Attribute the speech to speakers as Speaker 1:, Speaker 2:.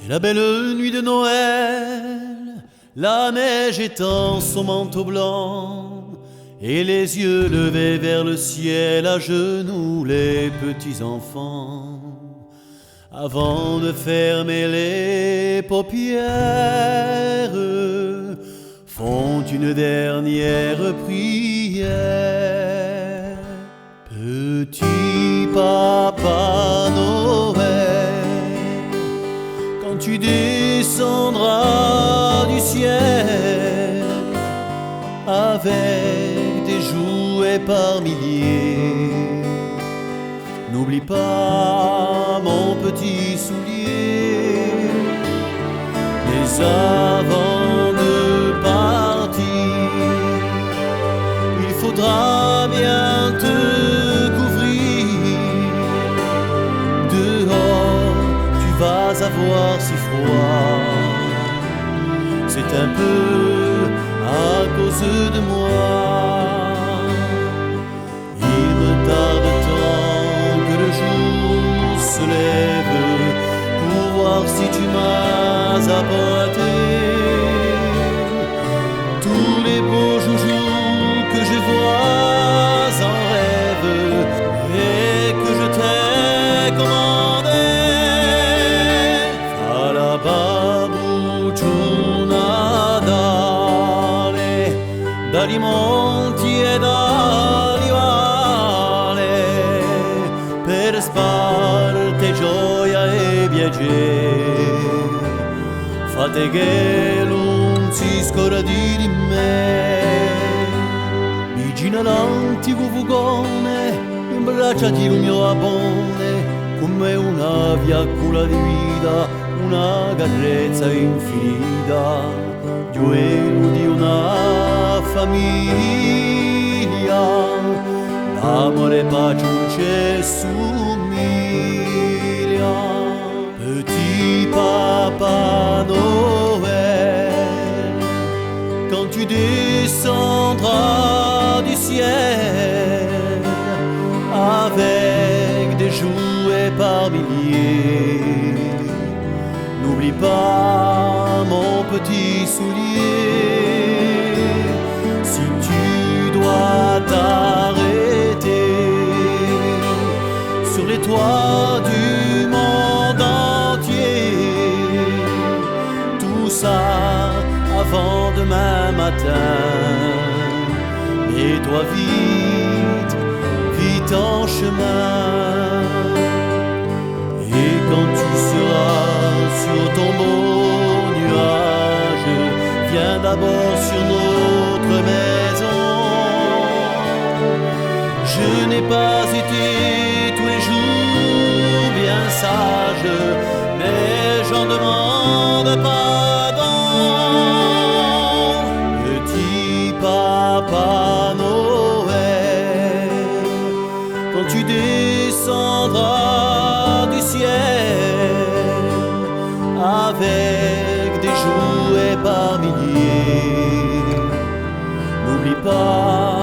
Speaker 1: C'est la belle nuit de Noël, la neige étend son manteau blanc, et les yeux levés vers le ciel, à genoux les petits enfants. Avant de fermer les paupières, font une dernière prière. Petit Papa Noël, quand tu descendras du ciel avec des jouets par milliers, n'oublie pas mon petit soulier. Mais avant de partir, il faudra bien te couvrir. Dehors, tu vas avoir si froid. C'est un peu à cause de moi. Il me tarde tant que le jour se lève pour voir si tu m'as apporté tous les beaux joujoux que je vois en rêve et que je t'ai commandé. Alla babbuccio Natale, dagli monti e dagli vali, per sparte gioia e piacere. Fate che non si scordi di me. Vicino all'antico fugone, imbracciati il mio abone, come una fiaccola di vita, una carezza infinita, gioiello di una famiglia, l'amore e pace non c'è somiglia. Petit Papa Noël, quand tu descendras du ciel avec des jouets par milliers, n'oublie pas mon petit soulier. Si tu dois t'arrêter sur les toits du monde entier, tout ça avant demain matin. Mets-toi vite, vite en chemin. Et quand tu seras sur ton beau nuage, viens d'abord sur notre maison. Je n'ai pas été tous les jours bien sage, mais j'en demande pardon. Petit Papa Noël, quand tu descendras du ciel avec des jouets par milliers, n'oublie pas